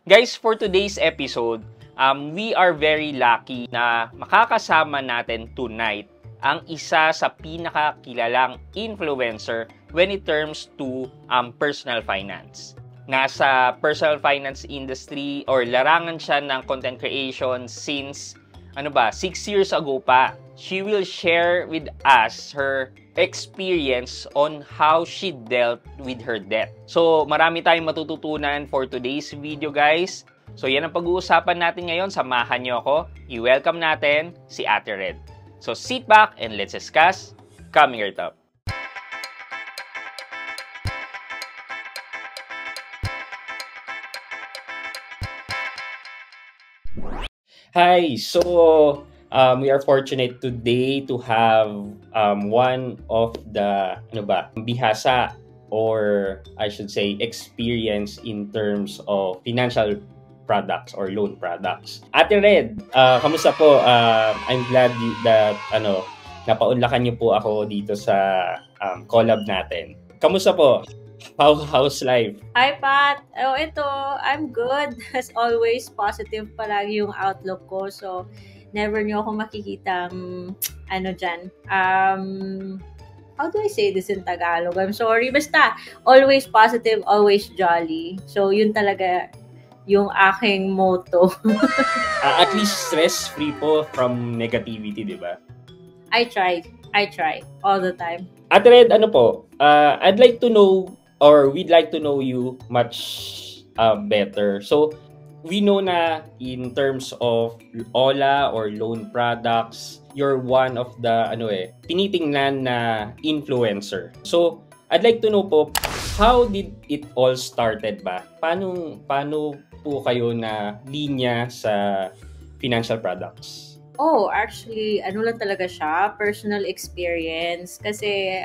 Guys, for today's episode, we are very lucky na makakasama natin tonight ang isa sa pinakakilalang influencer when it comes to personal finance. Nasa personal finance industry or larangan siya ng content creation since 6 years ago pa. She will share with us her experience on how she dealt with her debt. So, marami tayong matututunan for today's video, guys. So, yan ang pag-uusapan natin ngayon. Samahan niyo ako. I-welcome natin si Ate Red. So, sit back and let's discuss coming right up. Hi! So, we are fortunate today to have one of the bihasa or I should say experience in terms of financial products or loan products. Ate Red, kamusta po? I'm glad that napaunlakan niyo po ako dito sa collab natin. Kamusta po? How's life? Hi, Pat. I'm good. As always, positive palagi yung outlook ko. So, never nyo ako makikitang, how do I say this in Tagalog? I'm sorry. Basta, always positive, always jolly. So, yun talaga yung aking motto. At least stress-free po from negativity, di ba? I try. All the time. Ate Red, I'd like to know, or we'd like to know you much better. So, we know na in terms of OLA or loan products, you're one of the tinitingnan na influencer. So, I'd like to know po, how did it all started ba? Paano po kayo na linya sa financial products? Oh, actually, lang talaga siya, personal experience. Kasi,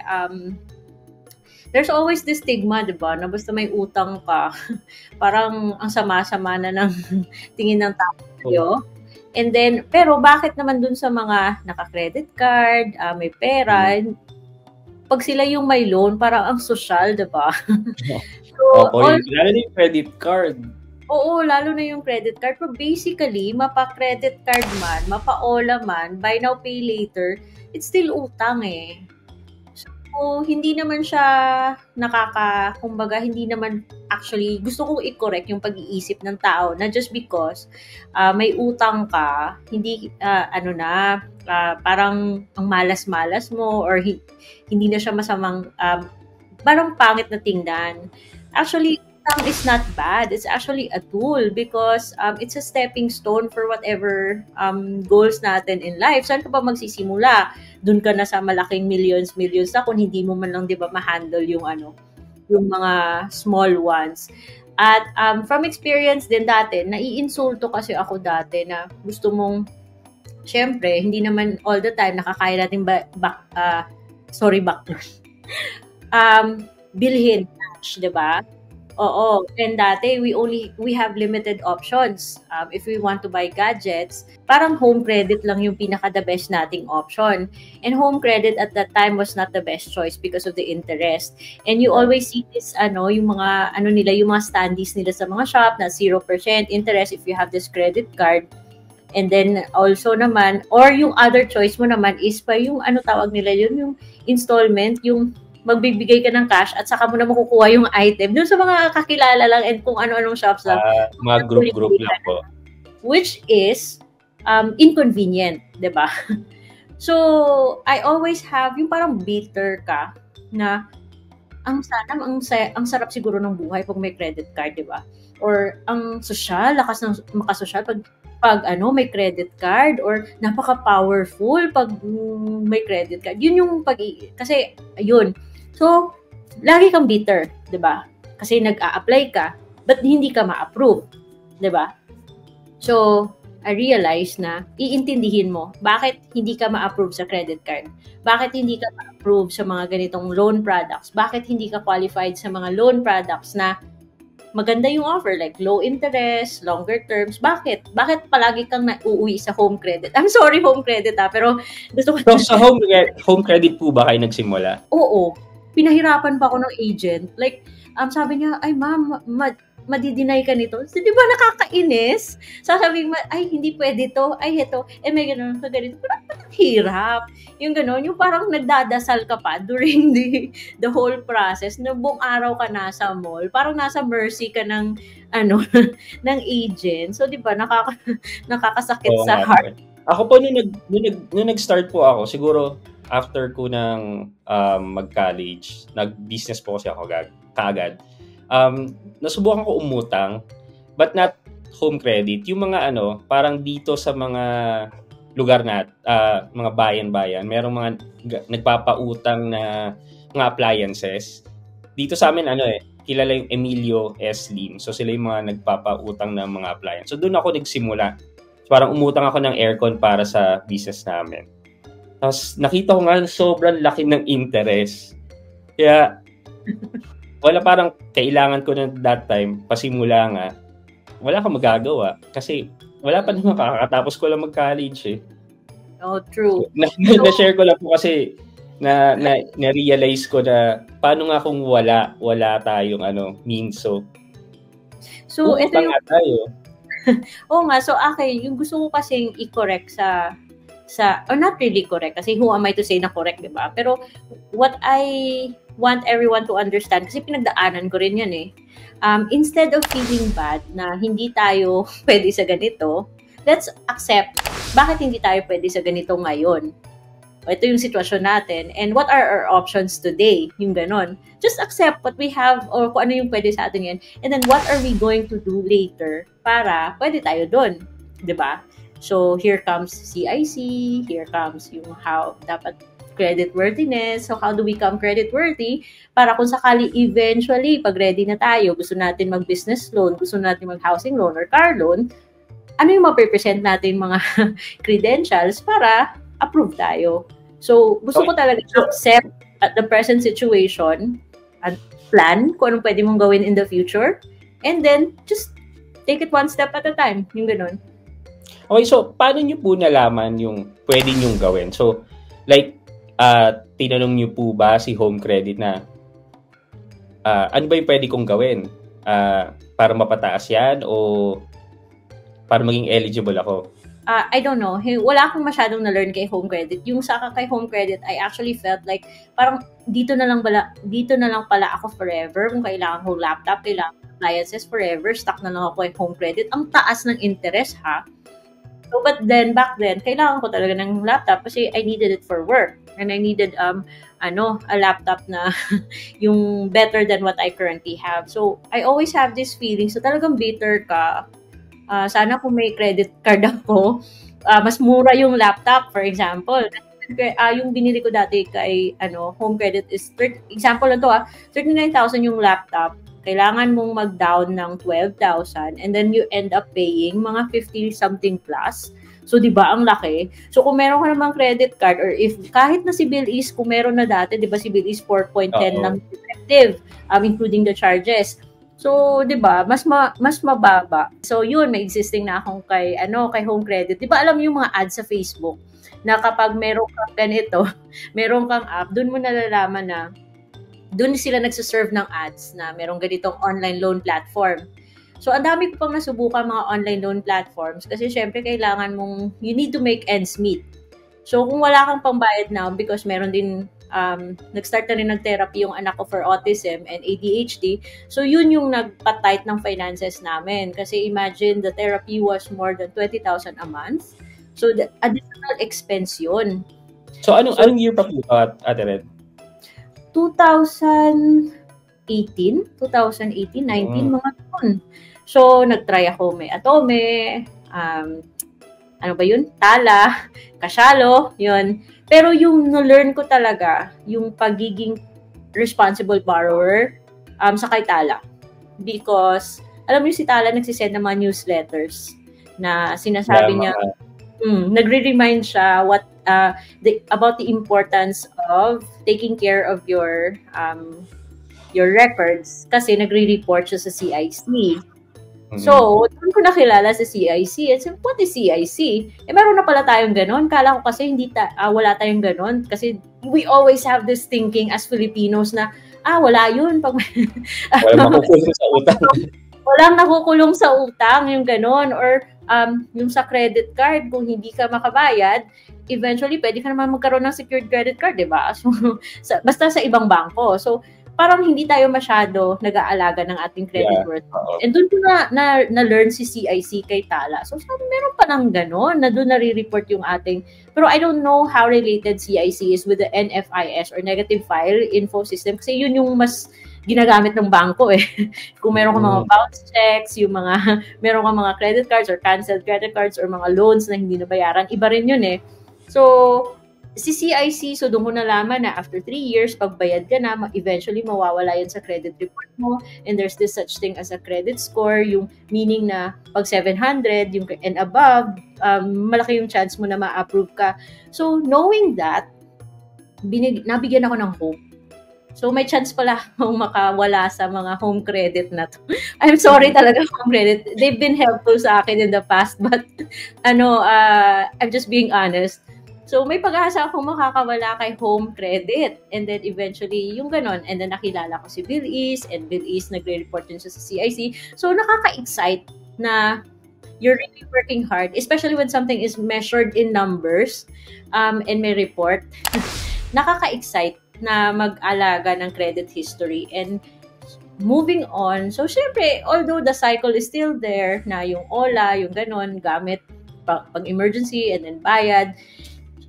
there's always this stigma, di ba, na basta may utang ka, parang ang sama-sama na ng tingin ng tao sa'yo. And then, pero bakit naman dun sa mga naka-credit card, may pera, pag sila yung may loan, parang ang social, di ba? So, lalo na yung credit card. Oo, lalo na yung credit card. Pero basically, mapa-credit card man, mapa-OLA man, buy now, pay later, it's still utang eh. So, hindi naman siya hindi naman actually, gusto kong i-correct yung pag-iisip ng tao na just because may utang ka, hindi, parang ang malas-malas mo or hindi na siya masamang, parang pangit na tingnan. Actually, utang is not bad. It's actually a tool because it's a stepping stone for whatever goals natin in life. Saan ka pa magsisimula? Doon ka na sa malaking millions na kung hindi mo man lang, di ba, ma-handle yung mga small ones. At from experience din dati, naiinsulto kasi ako dati na gusto mong, syempre, hindi naman all the time nakakaya natin bilhin cash, di ba? Oo. And dati, we have limited options. If we want to buy gadgets, parang home credit lang yung pinaka-the best nating option. And home credit at that time was not the best choice because of the interest. And you always see this, yung mga, yung mga standees nila sa mga shop na 0% interest if you have this credit card. And then also naman, or yung other choice mo naman is pa yung, tawag nila yun, yung installment, yung magbibigay ka ng cash at saka mo na makukuha yung item doon sa mga kakilala lang and kung ano-anong shops lang. Mga group lang po. Which is inconvenient, di ba? So, I always have yung parang bitter ka na ang sarap siguro ng buhay pag may credit card, di ba? Or ang social, lakas ng makasosyal pag may credit card or napaka-powerful pag may credit card. Yun yung kasi ayun. So, lagi kang bitter, 'di ba? Kasi nag-a-apply ka, but hindi ka ma-approve, 'di ba? So, I realize na iintindihin mo bakit hindi ka ma-approve sa credit card. Bakit hindi ka ma-approve sa mga ganitong loan products? Bakit hindi ka qualified sa mga loan products na maganda yung offer, like low interest, longer terms. Bakit? Bakit palagi kang nauuwi sa home credit? I'm sorry, home credit pero gusto ko... So, sa home credit po ba kayo nagsimula? Oo. Pinahirapan pa ako ng agent. Like, sabi niya, ay ma'am, madidinay ka nito. So, di ba nakakainis? Sasabihin mo, ay, hindi pwede to. Ay, ito. May ganun ka ganito. Parang hirap. Yung ganun, yung parang nagdadasal ka pa during the whole process na buong araw ka nasa mall. Parang nasa mercy ka ng, ng agent. So, di ba, nakakasakit sa heart. Ako po, nung nag-start po ako, siguro, after ko ng mag-college, nag-business po kasi ako kaagad. Nasubukan ko umutang, but not home credit. Yung mga parang dito sa mga lugar mga bayan-bayan, merong mga nagpapautang na mga appliances. Dito sa amin, kilala yung Emilio S. Lim. So, sila yung mga nagpapautang ng mga appliances. So, doon ako nagsimula. So, parang umutang ako ng aircon para sa business namin. Tapos, nakita ko nga sobrang laki ng interest. Kaya, wala, parang kailangan ko na that time, pasimula nga, wala kang magagawa. Kasi, wala pa naman kakatapos ko lang mag-college eh. Oh, true. Na-share ko lang po kasi, na-realize ko na, paano nga kung wala tayong means. So ito yung tayo. Oo nga, so yung gusto ko kasing i-correct or not really correct, kasi who am I to say na correct, diba? Pero what I want everyone to understand, kasi pinagdaanan ko rin yan eh. Instead of feeling bad na hindi tayo pwede sa ganito, let's accept bakit hindi tayo pwede sa ganito ngayon. Ito yung sitwasyon natin. And what are our options today? Yung ganon. Just accept what we have or kung ano yung pwede sa atin yan. And then what are we going to do later para pwede tayo dun. Diba? So, here comes CIC. Here comes yung how dapat credit worthiness. So, how do we become credit worthy? Para kung sakali eventually, pag ready na tayo, gusto natin mag-business loan, gusto natin mag-housing loan or car loan, ano yung ma-present natin mga credentials para approve tayo. So, gusto ko talaga accept at the present situation at plan kung anong pwede mong gawin in the future and then just take it one step at a time. Yung ganun. Okay, so paano nyo po nalaman yung pwede nyong gawin? So, like, tinanong nyo po ba si Home Credit na ano ba yung pwede kong gawin? Para mapataas yan o para maging eligible ako? I don't know. Wala akong masyadong na-learn kay Home Credit. Yung sa kay Home Credit, I actually felt like parang dito na lang pala ako forever. Kung kailangan ko laptop, kailangan appliances forever, stuck na lang ako kay Home Credit. Ang taas ng interest, ha? So, but then, back then, kailangan ko talaga ng laptop kasi I needed it for work. And I needed, a laptop na yung better than what I currently have. So, I always have this feeling. So, talagang bitter ka. Sana kung may credit card ako, mas mura yung laptop, for example. Yung binili ko dati kay Home Credit is, example lang to 39,000 yung laptop. Kailangan mong mag-down ng 12,000 and then you end up paying mga 50-something plus. So, di ba, ang laki? So, kung meron ka namang credit card or if kahit na si Bill is, kung meron na dati, di ba si Bill is 4.10 lang effective, including the charges. So, 'di ba, mas mababa. So, yun, may existing na akong kay Home Credit. 'Di ba alam yung mga ads sa Facebook na kapag meron kang ganito, meron kang app, doon mo nalalaman na doon sila nagse-serve ng ads na merong ganitong online loan platform. So, ang dami ko pang nasubukan mga online loan platforms kasi syempre kailangan you need to make ends meet. So, kung wala kang pambayad now because meron din nag-start na rin nag-therapy yung anak ko for autism and ADHD. So, yun yung nagpa-tight ng finances namin. Kasi imagine, the therapy was more than 20,000 a month. So, the additional expense yun. So, anong year pa po Ate Red? 2018, 19, mga yun. So, nag-try ako may Atome, ano ba yun? Tala, Kasyalo, yun. Pero yung na-learn ko talaga, yung pagiging responsible borrower sa kay Tala. Because, alam mo si Tala nagsisend ng mga newsletters na sinasabi niya, nagre-remind siya about the importance of taking care of your records kasi nagre-report siya sa CIC. So, doon ko nakilala sa CIC. And so, what is CIC? Meron na pala tayong ganon. Kala ko kasi wala tayong ganon. Kasi we always have this thinking as Filipinos na, wala yun. Wala makukuha sa utang. walang nakukulong sa utang, yung ganon. Or yung sa credit card, kung hindi ka makabayad, eventually, pwede ka naman magkaroon ng secured credit card, di ba? So, basta sa ibang bangko. So, parang hindi tayo masyado nag-aalaga ng ating credit worth. And doon ko na-learn si CIC kay Tala. So, sabi, meron pa ng ganon na doon nare-report yung ating, pero I don't know how related CIC is with the NFIS or Negative File Info System kasi yun yung mas ginagamit ng bangko eh. Kung meron kang mga bounce checks, yung mga, meron kang mga credit cards or canceled credit cards or mga loans na hindi nabayaran, iba rin yun eh. So, si CIC, so doon ko nalaman na after 3 years, pagbayad ka na, eventually mawawala yan sa credit report mo. And there's this such thing as a credit score, yung meaning na pag 700 yung and above, malaki yung chance mo na ma-approve ka. So knowing that, nabigyan ako ng hope. So may chance pala akong makawala sa mga home credit na to. I'm sorry talaga, home credit. They've been helpful sa akin in the past, but I'm just being honest. So, may pag-asa akong makakawala kay home credit. And then, eventually, yung ganon. And then, nakilala ko si Bill East. And Bill East, nagre-report din siya sa CIC. So, nakaka-excite na you're really working hard. Especially when something is measured in numbers and may report. Nakaka-excite na mag-alaga ng credit history. And moving on. So, syempre, although the cycle is still there, na yung OLA, yung ganon, gamit pag-emergency and then bayad,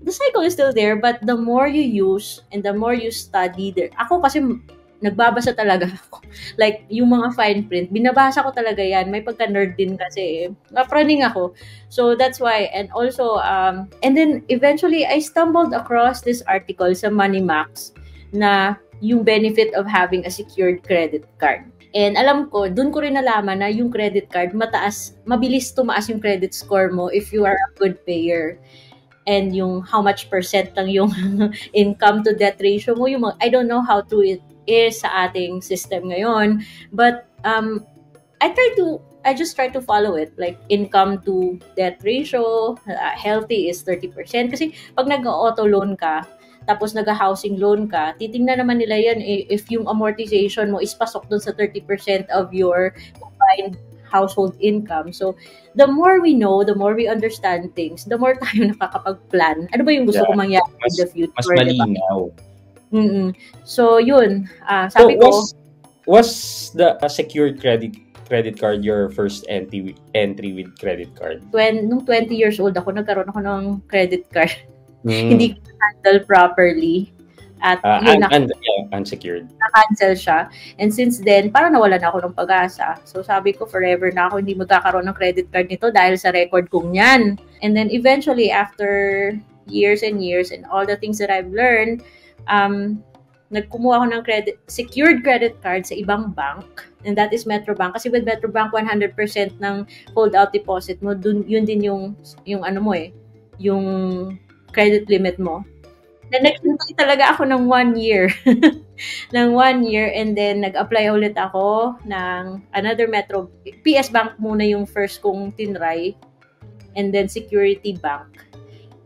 the cycle is still there, but the more you use and the more you study there. Ako kasi nagbabasa talaga ako. Like, yung mga fine print, binabasa ko talaga yan. May pagka-nerd din kasi. Napraning ako. So, that's why. And also, and then eventually, I stumbled across this article sa MoneyMax na yung benefit of having a secured credit card. And alam ko, dun ko rin nalaman na yung credit card, mabilis tumaas yung credit score mo if you are a good payer. And yung how much percent lang yung income to debt ratio mo, yung I don't know how true it is sa ating system ngayon, but I just try to follow it, like income to debt ratio, healthy is 30%, kasi pag nag-auto loan ka, tapos nag-housing loan ka, titingnan naman nila yan if yung amortization mo is pasok dun sa 30% of your combined household income. So, the more we know, the more we understand things, the more tayo nakakapag-plan. Ano ba yung gusto ko mangyari in the future? Mas malinaw. Mm-mm. So, yun. Sabi ko... Was the secured credit card your first entry with credit card? Nung 20 years old ako, nagkaroon ako ng credit card. Hindi ko handle properly. At unsecured. Na-cancel siya. And since then, parang nawalan ako ng pag-asa. So sabi ko, forever na ako hindi magkakaroon ng credit card nito dahil sa record kong yan. And then eventually, after years and years and all the things that I've learned, nagkumuha ako ng secured credit card sa ibang bank. And that is Metrobank. Kasi with Metrobank, 100% ng hold-out deposit mo, yun din yung ano mo yung credit limit mo. Nag-hintay talaga ako ng 1 year. ng 1 year, and then nag-apply ulit ako ng another PS Bank muna yung first kong tinry, and then Security Bank.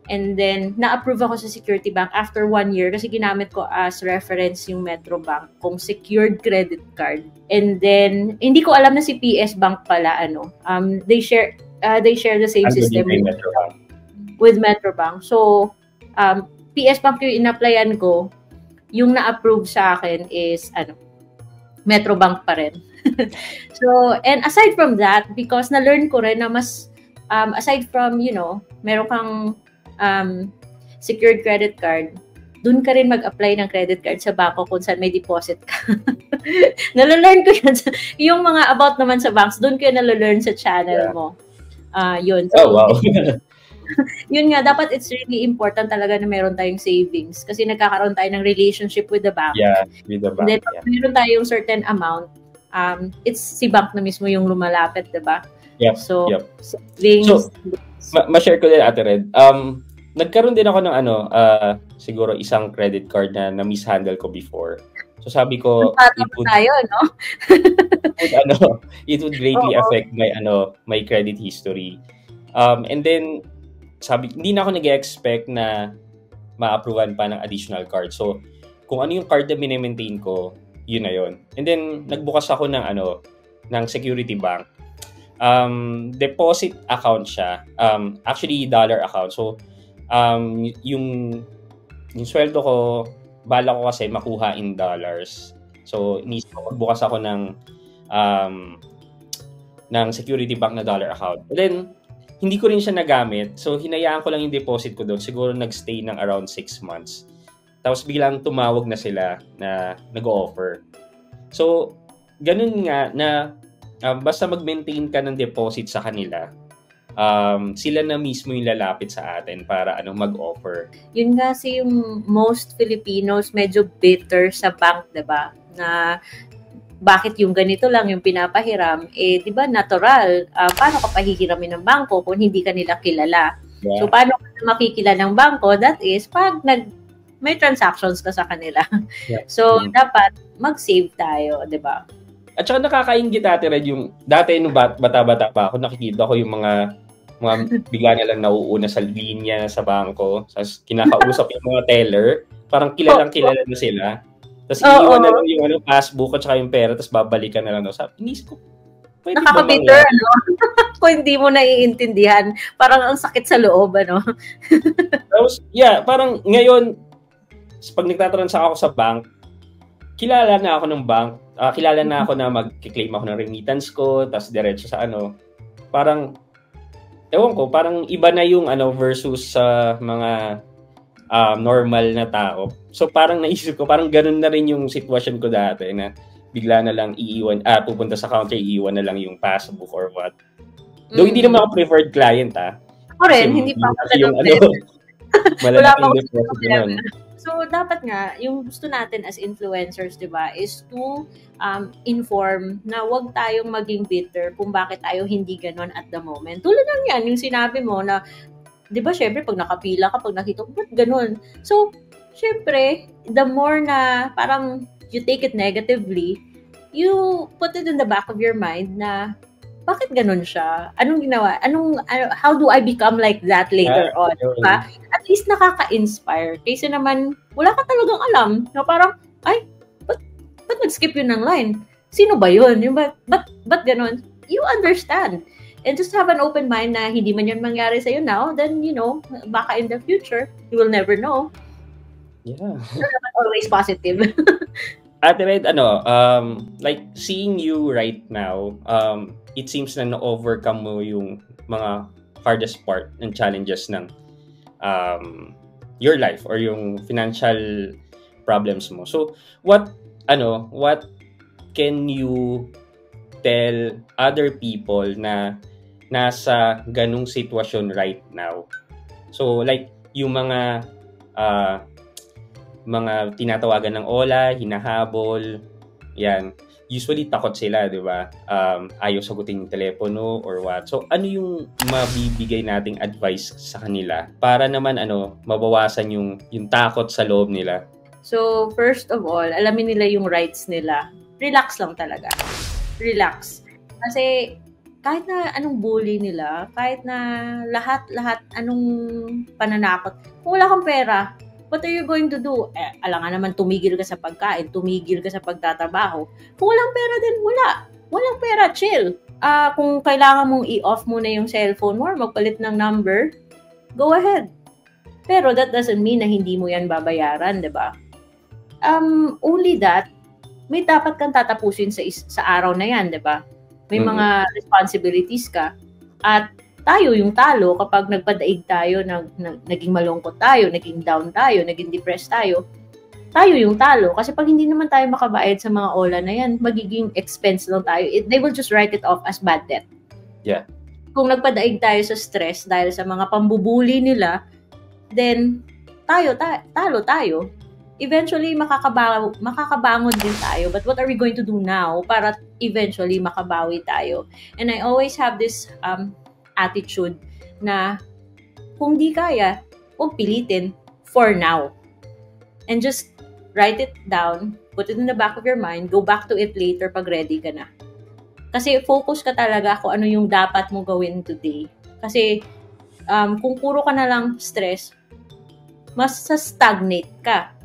And then, na-approve ako sa Security Bank after 1 year kasi ginamit ko as reference yung Metrobank kung secured credit card. And then, hindi ko alam na si PS Bank pala, they share the same system with Metrobank. So, PS Bank yung in-applyan ko, yung na-approve sa akin is, Metrobank pa rin. So, and aside from that, because na-learn ko rin na mas, aside from, meron kang secured credit card, dun ka rin mag-apply ng credit card sa bangko kung saan may deposit ka. Nalalearn ko yan. Yung mga about naman sa banks, dun ko yan nalalearn sa channel mo. Yun. So, wow. Yun nga, dapat it's really important talaga na meron tayong savings kasi nagkakaroon tayo ng relationship with the bank. Yeah, with the bank. And then, pag meron tayong certain amount, it's si bank na mismo yung lumalapit, diba? Yep. So, savings. So, ma-share ko din, Ate Red. Nagkaroon din ako ng siguro isang credit card na mishandle ko before. So sabi ko, it would greatly affect my credit history. And then hindi na ako nag-expect na ma-approvean pa ng additional card. So kung ano yung card na mini-maintain ko, yun na yun. And then nagbukas ako ng ng Security Bank. Deposit account siya. Actually, dollar account. So, yung sweldo ko, bala ko kasi makuha in dollars. So, inisip ko, magbukas ako ng Security Bank na dollar account. And then, hindi ko rin siya nagamit. So, hinayaan ko lang yung deposit ko doon. Siguro nagstay ng around 6 months. Tapos biglang tumawag na sila na nag-o-offer. So, ganun nga na basta mag-maintain ka ng deposit sa kanila, sila na mismo yung lalapit sa atin para mag-offer. Yun kasi yung most Filipinos medyo bitter sa bank, diba? Na bakit yung ganito lang yung pinapahiram, di ba natural, paano ka pahihiramin ng bangko kung hindi ka nila kilala? Yeah. So, paano ka makikilala ng bangko? That is, pag may transactions ka sa kanila. Yeah. So, dapat mag-save tayo, di ba? At saka nakakaingit dati nung bata-bata pa ako, nakikita ko yung mga bigla na lang nauuna sa linya sa bangko. Tapos kinakausap yung mga teller, parang kilala na sila. Tapos iiwan na lang yung passbook at saka yung pera, tapos babalikan na lang. Inisip ko, pwede ba nakaka-bitter, kung hindi mo naiintindihan, parang ang sakit sa loob, Tapos, parang ngayon, pag nagtatransact ako sa bank, kilala na ako ng bank, kilala na ako na mag-claim ako ng remittance ko, tapos diretso sa parang, ewan ko, parang iba na yung versus sa mga normal na tao. So parang naisip ko, parang ganun na rin yung sitwasyon ko dati na bigla na lang pupunta sa counter, iiwan na lang yung passbook or what. Though hindi naman ako preferred client, Ako rin, hindi pa ako malaking deposit naman. So, dapat nga, yung gusto natin as influencers, di ba, is to inform na wag tayong maging bitter kung bakit tayo hindi ganon at the moment. Tulad lang yan, yung sinabi mo na, di ba, syempre, pag nakapila ka, pag nakita ko, ba't ganon? So, syempre, the more na parang you take it negatively, you put it in the back of your mind na, bakit ganun siya? Anong ginawa? How do I become like that later on? Diba? At least nakaka-inspire. Kasi naman, wala ka talagang alam. No, parang, ba't nag-skip yun ng line? Sino ba yun? Ba't ganun? You understand. And just have an open mind na hindi man yun mangyari sa'yo now, then, baka in the future, you will never know. Yeah. So, always positive. Ate Red, like seeing you right now, it seems na na-overcome mo yung mga hardest part and challenges ng your life or yung financial problems mo. So, what can you tell other people na nasa ganung sitwasyon right now? So, like, yung mga tinatawagan ng OLA, hinahabol, yan. Usually takot sila, di ba? Ayaw sagutin yung telepono or what. So, ano yung mabibigay nating advice sa kanila para naman mabawasan yung takot sa loob nila? So, first of all, alamin nila yung rights nila. Relax lang talaga. Relax. Kasi kahit na anong bully nila, kahit na lahat anong pananakot, kung wala kang pera, what are you going to do? Alangan naman tumigil ka sa pagkain, tumigil ka sa pagtatrabaho. Kung walang pera din, wala. Walang pera, chill. Kung kailangan mong i-off muna yung cellphone mo or magpalit ng number, go ahead. Pero that doesn't mean na hindi mo yan babayaran, di ba? Only that, may dapat kang tatapusin sa araw na yan, di ba? May mga responsibilities ka. At tayo yung talo kapag nagpadaig tayo, naging malungkot tayo, naging down tayo, naging depressed tayo yung talo. Kasi pag hindi naman tayo makabayad sa mga OLA na yan, magiging expense lang tayo. They will just write it off as bad debt. Yeah. Kung nagpadaig tayo sa stress dahil sa mga pambubuli nila, then talo tayo. Eventually, makakabangon din tayo. But what are we going to do now para eventually makabawi tayo? And I always have this attitude na kung di kaya, huwag pilitin for now. And just write it down, put it in the back of your mind, go back to it later pag ready ka na. Kasi focus ka talaga kung ano yung dapat mo gawin today. Kasi kung puro ka na lang stress, mas stagnate ka.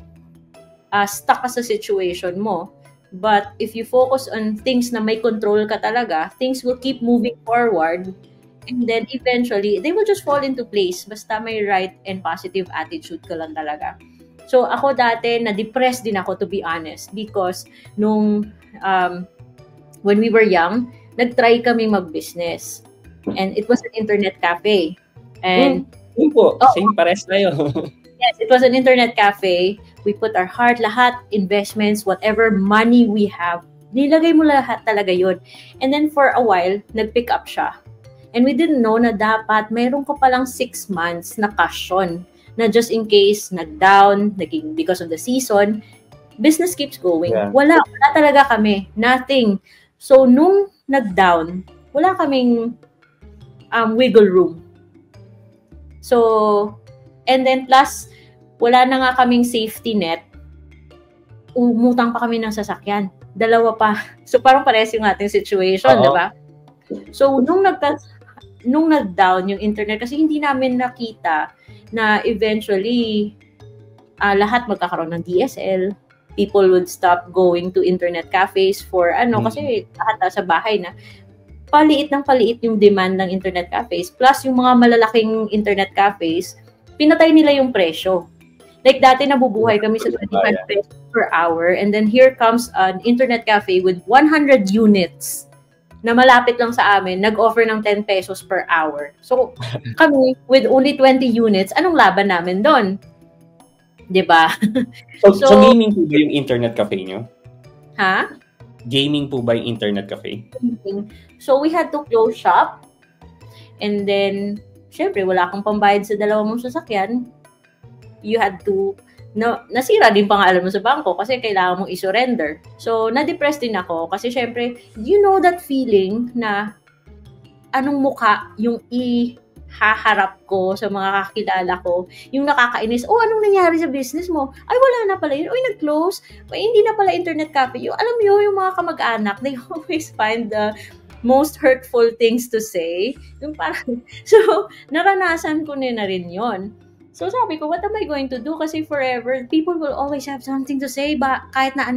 Stuck ka sa situation mo. But if you focus on things na may control ka talaga, things will keep moving forward. And then eventually, they will just fall into place. Basta may right and positive attitude ka lang talaga. So ako dati, na-depressed din ako, to be honest. Because nung, when we were young, nag-try kami mag-business. And it was an internet cafe. And Yun po, same pares tayo. yes, it was an internet cafe. We put our heart, lahat, investments, whatever money we have, nilagay mo lahat talaga yun. And then for a while, nag-pick up siya. And we didn't know na dapat mayroon ko palang 6 months na cushion na just in case nag-down, naging because of the season, business keeps going. Yeah. Wala talaga kami. Nothing. So, nung nag-down, wala kaming wiggle room. So, and then plus, wala na nga kaming safety net. Umutang pa kami ng sasakyan. 2 pa. So, parang pares yung ating situation, di ba? So, nung nag-down yung internet, kasi hindi namin nakita na eventually, lahat magkakaroon ng DSL. People would stop going to internet cafes for kasi lahat sa bahay na. Paliit yung demand ng internet cafes. Plus, yung mga malalaking internet cafes, pinatay nila yung presyo. Like, dati nabubuhay kami sa 25 pesos per hour. And then, here comes an internet cafe with 100 units na malapit lang sa amin, nag-offer ng 10 pesos per hour. So, kami, with only 20 units, anong laban namin doon? Diba? So, gaming po ba yung internet cafe nyo? Ha? Gaming po ba yung internet cafe? So, we had to close shop. And then, syempre, wala kang pambayad sa 2 mong sasakyan. You had to, nasira din pangalan mo sa bangko kasi kailangan mong i-surrender. So, na-depressed din ako kasi syempre, you know that feeling na anong mukha yung haharap ko sa mga kakilala ko, yung nakakainis, anong nangyari sa business mo? Ay, wala na pala yun. Nag-close. Hindi na pala internet cafe. Alam mo yung mga kamag-anak, they always find the most hurtful things to say. Yung parang, so, naranasan ko na rin yon. So, sabi ko, what am I going to do? Kasi forever, people will always have something to say. Kahit na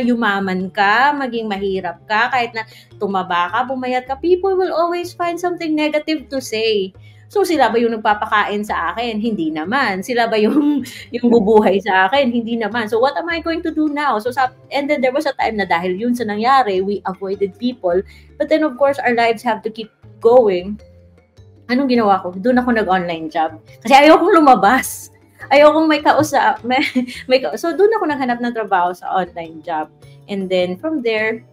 yumaman ka, maging mahirap ka, kahit na tumaba ka, pumayat ka, people will always find something negative to say. So, sila ba yung nagpapakain sa akin? Hindi naman. Sila ba yung bubuhay sa akin? Hindi naman. So, what am I going to do now? So, and then there was a time na dahil yun sa nangyari, we avoided people. But then, of course, our lives have to keep going. Anong ginawa ko? Doon ako nag-online job. Kasi ayokong lumabas. Ayokong may kausap. So, doon ako naghanap ng trabaho sa online job. And then, from there,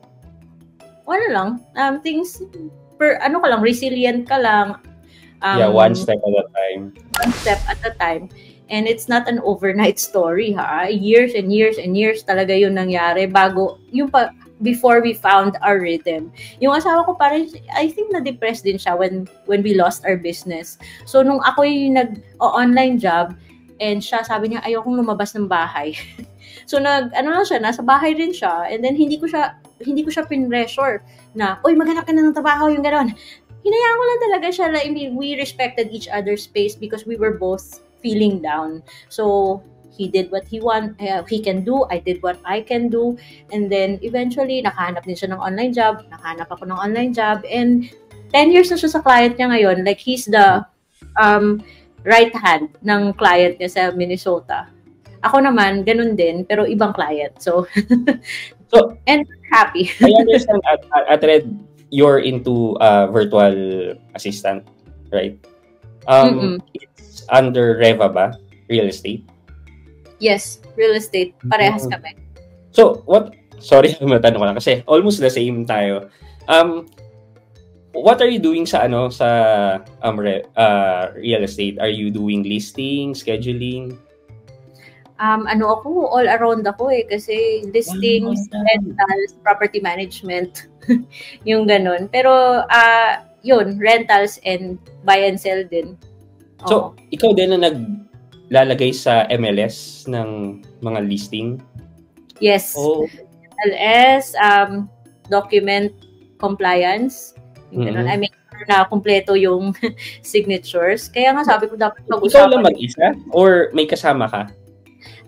things, resilient ka lang. One step at a time. One step at a time. And it's not an overnight story, ha? Years and years and years talaga yung nangyari before we found our rhythm. Yung asawa ko parang, I think na-depressed din siya when we lost our business. So, nung ako yung nag-online job, and siya, sabi niya, ayokong lumabas ng bahay. So, nasa bahay rin siya, and then hindi ko siya pinressure na, maghanap ka na ng trabaho, yung gano'n. Hinayaan ko lang talaga siya, we respected each other's space because we were both feeling down. So, he did what he can do. I did what I can do. And then, eventually, nakahanap din siya ng online job. Nakahanap ako ng online job. And 10 years na siya sa client niya ngayon. Like, he's the right hand ng client niya sa Minnesota. Ako naman, ganun din, pero ibang client. So and happy. I understand, at Red, you're into virtual assistant, right? It's under Reva ba? Real estate? Yes, real estate. Parehas kami. So, sorry, matanong ko lang kasi almost the same tayo. What are you doing sa real estate? Are you doing listing, scheduling? All around ako kasi listings, rentals, property management, yung ganun. Pero, rentals and buy and sell din. So, ikaw din na lalagay sa MLS ng mga listing? Yes. MLS, document compliance. I make sure na kumpleto yung signatures. Kaya nga sabi ko dapat pag-usapan. Ikaw lang mag-isa? Or may kasama ka?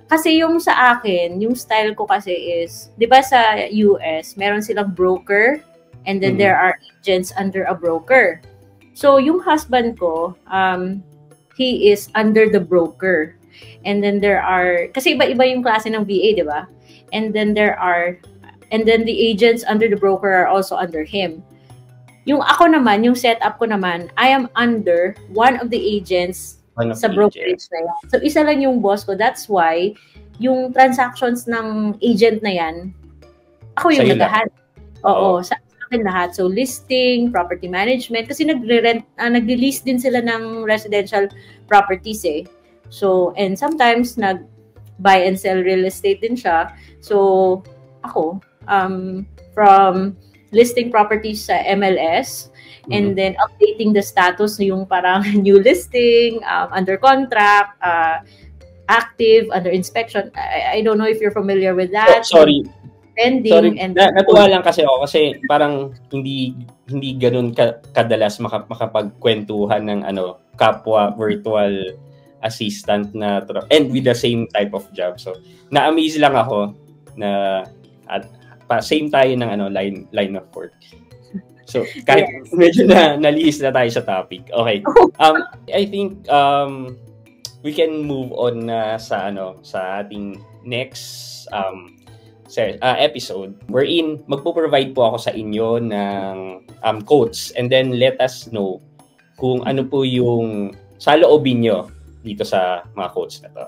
Kasi yung sa akin, yung style ko kasi is, di ba sa US, meron silang broker and then there are agents under a broker. So yung husband ko, he is under the broker. And then there are, kasi iba-iba yung klase ng VA, di ba? And then the agents under the broker are also under him. Yung ako naman, yung setup ko naman, I am under one of the agents sa brokerage na yan. So, isa lang yung boss ko. That's why, yung transactions ng agent na yan, ako yung nag-handle. Oo, sa akin lahat. So, listing, property management, kasi nag-release din sila ng residential properties eh. So, and sometimes, nag-buy and sell real estate din siya. So, ako, from listing properties sa MLS, and then updating the status yung parang new listing, under contract, active, under inspection. I don't know if you're familiar with that. Sorry. Pending. And natuwa lang kasi ako kasi parang hindi ganun kadalas makapagkwentuhan ng kapwa virtual assistant na and with the same type of job. So, na-amaze lang ako na same tayo ng line of work. So, kahit medyo nalihis na tayo sa topic. Okay. I think we can move on na sa ating next episode wherein magpo-provide po ako sa inyo ng quotes and then let us know kung ano po yung saloobin nyo dito sa mga quotes na to.